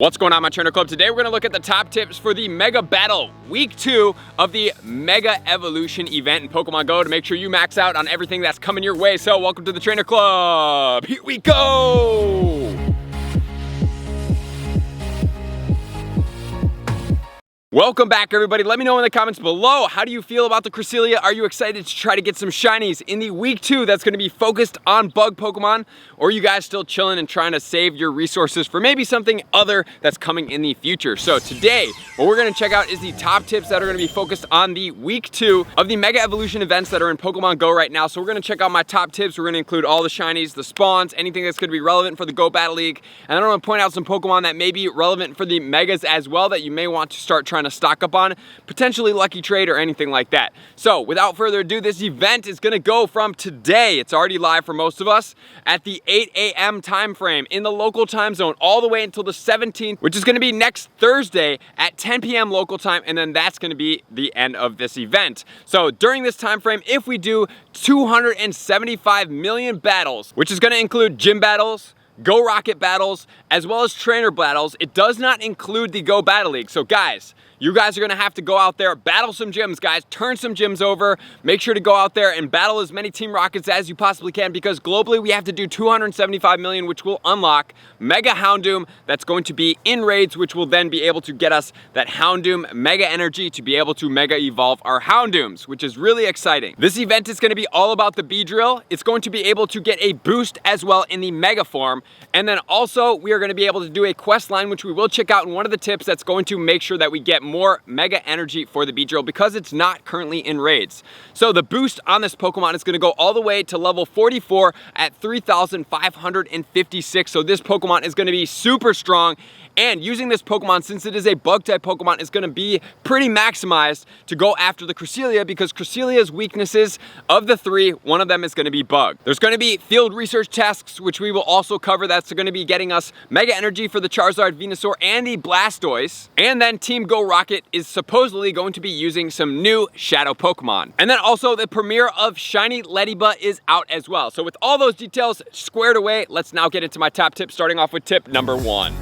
What's going on, my trainer club? Today we're going to look at the top tips for the Mega Battle Week 2 of the Mega Evolution event in Pokemon Go to make sure you max out on everything that's coming your way. So welcome to the trainer club. Here we go. Welcome back, everybody. Let me know in the comments below, how do you feel about the Cresselia? Are you excited to try to get some shinies in the week 2 that's going to be focused on bug Pokemon? Or are you guys still chilling and trying to save your resources for maybe something other that's coming in the future? So today, what we're going to check out is the top tips that are going to be focused on the week 2 of the Mega Evolution events that are in Pokemon Go right now. So we're going to check out my top tips. We're going to include all the shinies, the spawns, anything that's going to be relevant for the Go Battle League. And then I'm going to point out some Pokemon that may be relevant for the Megas as well that you may want to start trying to stock up on, potentially lucky trade or anything like that. So without further ado, this event is going to go from today, it's already live for most of us, at the 8 a.m. time frame in the local time zone all the way until the 17th, which is going to be next Thursday at 10 p.m. local time, and then that's going to be the end of this event. So during this time frame, if we do 275 million battles, which is going to include gym battles, Go Rocket battles, as well as trainer battles, it does not include the Go Battle League. So guys, you guys are gonna have to go out there, battle some gyms, guys, turn some gyms over, make sure to go out there and battle as many Team Rockets as you possibly can, because globally we have to do 275 million, which will unlock Mega Houndoom that's going to be in raids, which will then be able to get us that Houndoom Mega Energy to be able to Mega Evolve our Houndooms, which is really exciting. This event is gonna be all about the Beedrill. It's going to be able to get a boost as well in the Mega form, and then also we are gonna be able to do a quest line, which we will check out in one of the tips that's going to make sure that we get more Mega Energy for the Beedrill because it's not currently in raids. So the boost on this Pokemon is going to go all the way to level 44 at 3,556. So this Pokemon is going to be super strong. And using this Pokemon, since it is a bug type Pokemon, is going to be pretty maximized to go after the Cresselia, because Cresselia's weaknesses of the 3, one of them is going to be bug. There's going to be field research tasks, which we will also cover. That's going to be getting us Mega Energy for the Charizard, Venusaur, and the Blastoise. And then Team Go Rocket is supposedly going to be using some new Shadow Pokemon. And then also the premiere of Shiny LEDYBA is out as well. So with all those details squared away, let's now get into my top tips, starting off with tip number 1.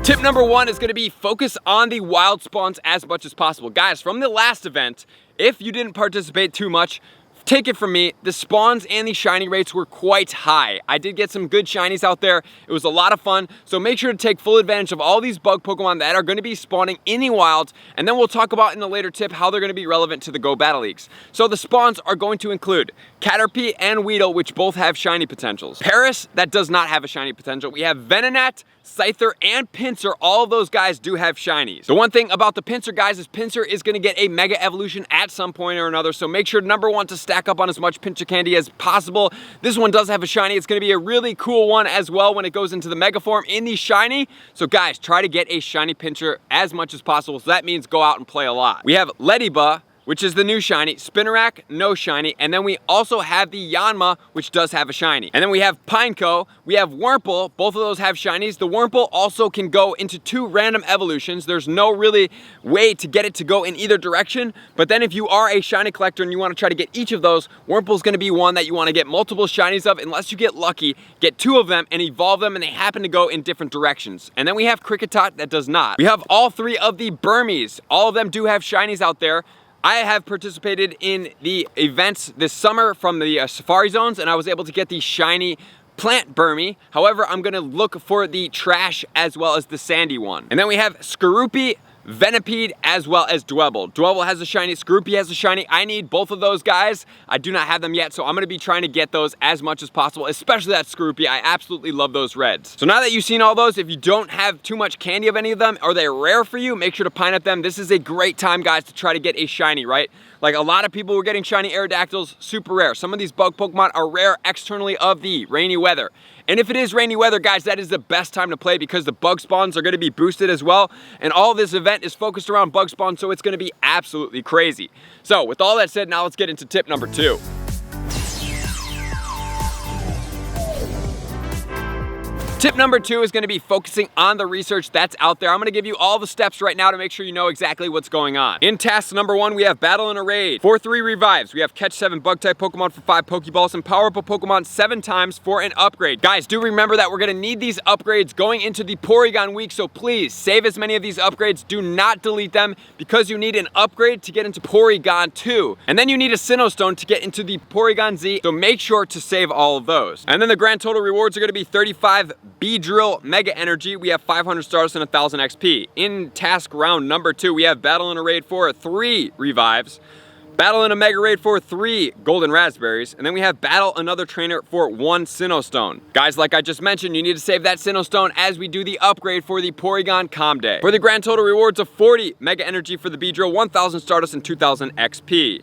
Tip number 1 is going to be focus on the wild spawns as much as possible. Guys, from the last event, if you didn't participate too much, take it from me, the spawns and the shiny rates were quite high. I did get some good shinies out there. It was a lot of fun. So make sure to take full advantage of all these bug Pokemon that are going to be spawning in the wild. And then we'll talk about in the later tip how they're going to be relevant to the Go Battle Leagues. So the spawns are going to include Caterpie and Weedle, which both have shiny potentials. Paris, that does not have a shiny potential. We have Venonat, Scyther, and Pinsir. All of those guys do have shinies. The one thing about the Pinsir guys is Pinsir is going to get a Mega Evolution at some point or another. So make sure, number 1, to stack up on as much Pinsir candy as possible. This one does have a shiny. It's going to be a really cool one as well when it goes into the Mega form in the shiny. So guys, try to get a shiny Pinsir as much as possible. So that means go out and play a lot. We have LEDYBA, which is the new shiny, Spinarak, no shiny, and then we also have the Yanma, which does have a shiny. And then we have Pineco, we have Wurmple, both of those have shinies. The Wurmple also can go into 2 random evolutions. There's no really way to get it to go in either direction, but then if you are a shiny collector and you want to try to get each of those, Wurmple's going to be one that you want to get multiple shinies of, unless you get lucky, get 2 of them and evolve them, and they happen to go in different directions. And then we have Kricketot that does not. We have all 3 of the Burmies. All of them do have shinies out there. I have participated in the events this summer from the Safari Zones, and I was able to get the shiny Plant Burmy. However, I'm going to look for the trash as well as the sandy one. And then we have Skorupi, Venipede, as well as Dwebble. Dwebble has a shiny, Skorupi has a shiny. I need both of those guys. I do not have them yet, so I'm going to be trying to get those as much as possible, especially that Skorupi. I absolutely love those reds. So now that you've seen all those, if you don't have too much candy of any of them, or they're rare for you, make sure to pine up them. This is a great time, guys, to try to get a shiny, right? Like, a lot of people were getting shiny Aerodactyls, super rare. Some of these bug Pokemon are rare externally of the rainy weather. And if it is rainy weather, guys, that is the best time to play because the bug spawns are going to be boosted as well. And all this event is focused around bug spawn, so it's going to be absolutely crazy. So with all that said, now let's get into tip number 2. Tip number 2 is going to be focusing on the research that's out there. I'm going to give you all the steps right now to make sure you know exactly what's going on. In task number 1, we have Battle in a Raid for 3 revives. We have Catch 7 Bug-type Pokemon for 5 Pokeballs and Power Up a Pokemon 7 times for an upgrade. Guys, do remember that we're going to need these upgrades going into the Porygon week, so please save as many of these upgrades. Do not delete them because you need an upgrade to get into Porygon 2. And then you need a Sinnoh Stone to get into the Porygon Z, so make sure to save all of those. And then the grand total rewards are going to be 35 Beedrill Mega Energy. We have 500 Stardust and 1000 XP. In task round number 2, we have Battle in a Raid for 3 revives, Battle in a Mega Raid for 3 Golden Raspberries, and then we have Battle another trainer for 1 Sinnoh Stone. Guys, like I just mentioned, you need to save that Sinnoh Stone as we do the upgrade for the Porygon Calm Day. For the grand total rewards of 40 Mega Energy for the Beedrill, 1000 Stardust and 2000 XP.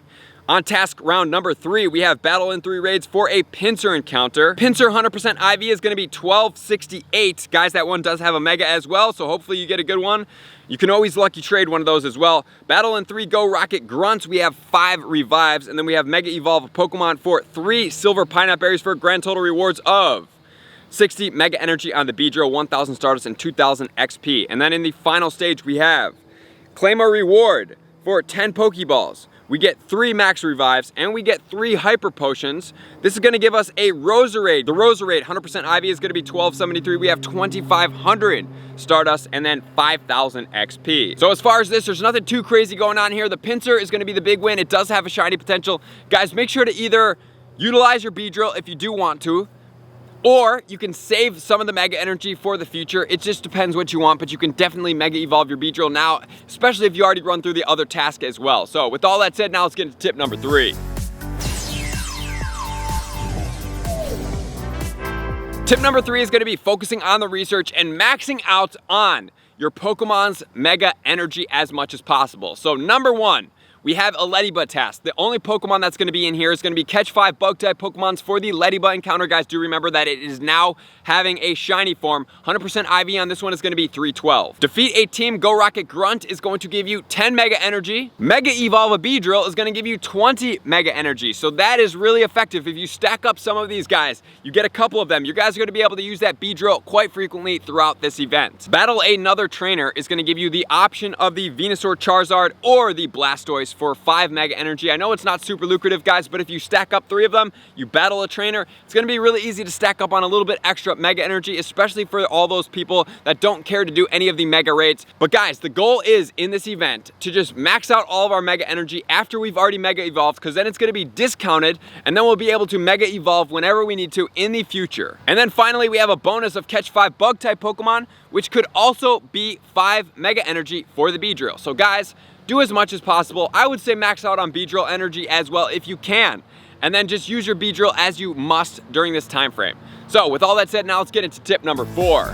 On task round number 3, we have Battle in 3 Raids for a Pinsir encounter. Pinsir 100% IV is going to be 1268. Guys, that one does have a Mega as well, so hopefully you get a good one. You can always lucky trade one of those as well. Battle in 3 Go Rocket Grunts, we have 5 revives, and then we have Mega Evolve a Pokemon for 3 Silver Pineapple Berries for grand total rewards of 60 Mega Energy on the Beedrill, 1000 Stardust, and 2000 XP. And then in the final stage, we have Claim a Reward for 10 Pokeballs. We get 3 max revives, and we get 3 hyper potions. This is gonna give us a Roserade. The Roserade 100% IV is gonna be 1273. We have 2500 Stardust and then 5000 XP. So as far as this, there's nothing too crazy going on here. The Pinsir is gonna be the big win. It does have a shiny potential. Guys, make sure to either utilize your Beedrill if you do want to, or you can save some of the Mega Energy for the future. It just depends what you want, but you can definitely Mega Evolve your Beedrill now, especially if you already run through the other task as well. So with all that said, now let's get into tip number 3. Tip number 3 is going to be focusing on the research and maxing out on your Pokemon's Mega Energy as much as possible. So number 1, we have a LEDYBA task. The only Pokemon that's going to be in here is going to be catch 5 Bug-type Pokemons for the LEDYBA encounter. Guys, do remember that it is now having a shiny form. 100% IV on this one is going to be 312. Defeat a Team Go Rocket Grunt is going to give you 10 Mega Energy. Mega Evolve a Beedrill is going to give you 20 Mega Energy. So that is really effective. If you stack up some of these guys, you get a couple of them. You guys are going to be able to use that Beedrill quite frequently throughout this event. Battle another trainer is going to give you the option of the Venusaur Charizard or the Blastoise for 5 Mega Energy. I know it's not super lucrative, guys, but if you stack up 3 of them, you battle a trainer, it's going to be really easy to stack up on a little bit extra Mega Energy, especially for all those people that don't care to do any of the Mega Raids. But guys, the goal is in this event to just max out all of our Mega Energy after we've already Mega Evolved, because then it's going to be discounted, and then we'll be able to Mega Evolve whenever we need to in the future. And then finally, we have a bonus of catch 5 Bug-type Pokemon, which could also be 5 Mega Energy for the Beedrill. So guys, do as much as possible. I would say max out on Beedrill energy as well if you can. And then just use your Beedrill as you must during this time frame. So with all that said, now let's get into tip number 4.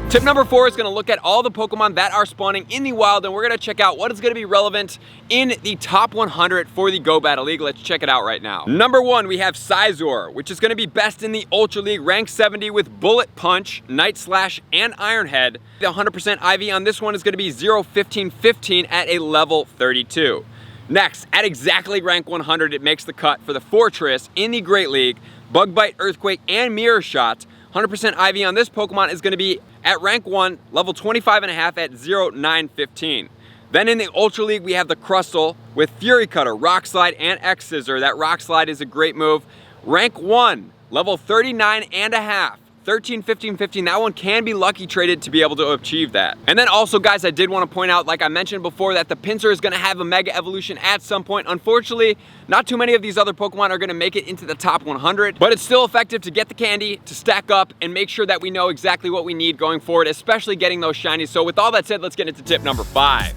Tip number 4 is going to look at all the Pokemon that are spawning in the wild, and we're going to check out what is going to be relevant in the top 100 for the Go Battle League. Let's check it out right now. Number 1, we have Scizor, which is going to be best in the Ultra League, rank 70 with Bullet Punch, Night Slash, and Iron Head. The 100% IV on this one is going to be 0-15-15 at a level 32. Next, at exactly rank 100, it makes the cut for the Fortress in the Great League, Bug Bite, Earthquake, and Mirror Shot. 100% IV on this Pokemon is going to be at rank 1, level 25.5 at 0-9-15. Then in the Ultra League, we have the Crustle with Fury Cutter, Rock Slide, and X Scissor. That Rock Slide is a great move. Rank 1, level 39.5. 13, 15, 15, that one can be lucky traded to be able to achieve that. And then also, guys, I did want to point out, like I mentioned before, that the Pinsir is going to have a Mega Evolution at some point. Unfortunately, not too many of these other Pokemon are going to make it into the top 100, but it's still effective to get the candy, to stack up, and make sure that we know exactly what we need going forward, especially getting those shinies. So with all that said, let's get into tip number 5.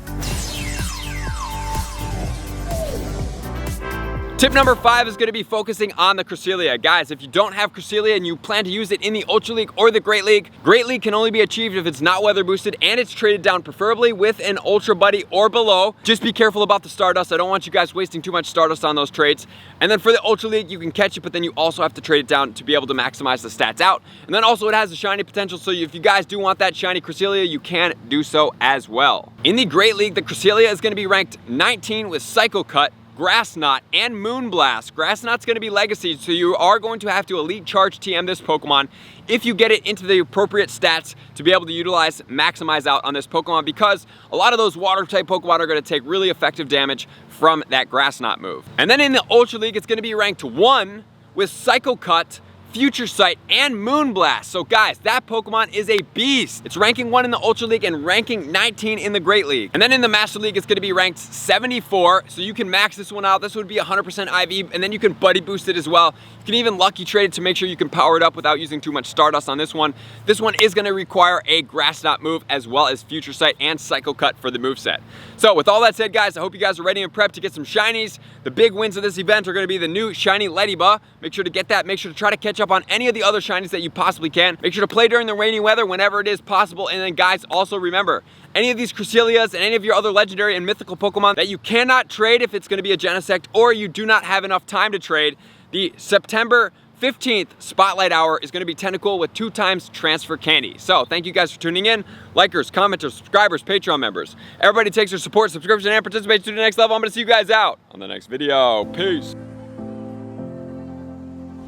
Tip number 5 is going to be focusing on the Cresselia. Guys, if you don't have Cresselia and you plan to use it in the Ultra League or the Great League can only be achieved if it's not weather boosted and it's traded down, preferably with an Ultra Buddy or below. Just be careful about the Stardust. I don't want you guys wasting too much Stardust on those trades. And then for the Ultra League, you can catch it, but then you also have to trade it down to be able to maximize the stats out. And then also it has a shiny potential, so if you guys do want that shiny Cresselia, you can do so as well. In the Great League, the Cresselia is going to be ranked 19 with Psycho Cut, Grass Knot, and Moonblast. Grass Knot's going to be Legacy, so you are going to have to Elite Charge TM this Pokemon if you get it into the appropriate stats to be able to utilize, maximize out on this Pokemon, because a lot of those Water-type Pokemon are going to take really effective damage from that Grass Knot move. And then in the Ultra League, it's going to be ranked 1 with Psycho Cut, Future Sight, and Moonblast. So guys, that Pokemon is a beast. It's ranking 1 in the Ultra League and ranking 19 in the Great League. And then in the Master League, it's gonna be ranked 74, so you can max this one out. This would be 100% IV, and then you can Buddy Boost it as well. You can even Lucky Trade it to make sure you can power it up without using too much Stardust on this one. This one is gonna require a Grass Knot move as well as Future Sight and Psycho Cut for the moveset. So with all that said, guys, I hope you guys are ready and prepped to get some shinies. The big wins of this event are gonna be the new shiny LEDYBA. Make sure to get that. Make sure to try to catch up on any of the other shinies that you possibly can. Make sure to play during the rainy weather whenever it is possible. And then guys, also remember, any of these Cresselias and any of your other legendary and mythical Pokemon that you cannot trade if it's gonna be a Genesect or you do not have enough time to trade, the September 15th Spotlight Hour is gonna be Tentacool with 2 times transfer candy. So thank you guys for tuning in. Likers, commenters, subscribers, Patreon members. Everybody takes their support, subscription, and participates to the next level. I'm gonna see you guys out on the next video. Peace.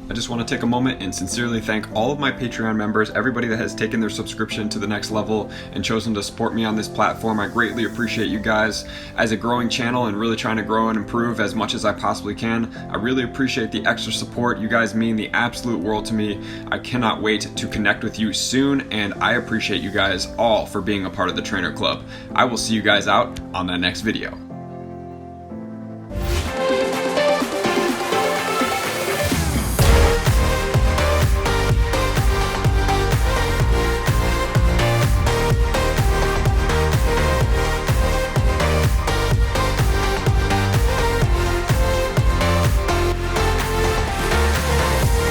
I just want to take a moment and sincerely thank all of my Patreon members, everybody that has taken their subscription to the next level and chosen to support me on this platform. I greatly appreciate you guys. As a growing channel and really trying to grow and improve as much as I possibly can, I really appreciate the extra support. You guys mean the absolute world to me. I cannot wait to connect with you soon, and I appreciate you guys all for being a part of the Trainer Club. I will see you guys out on the next video.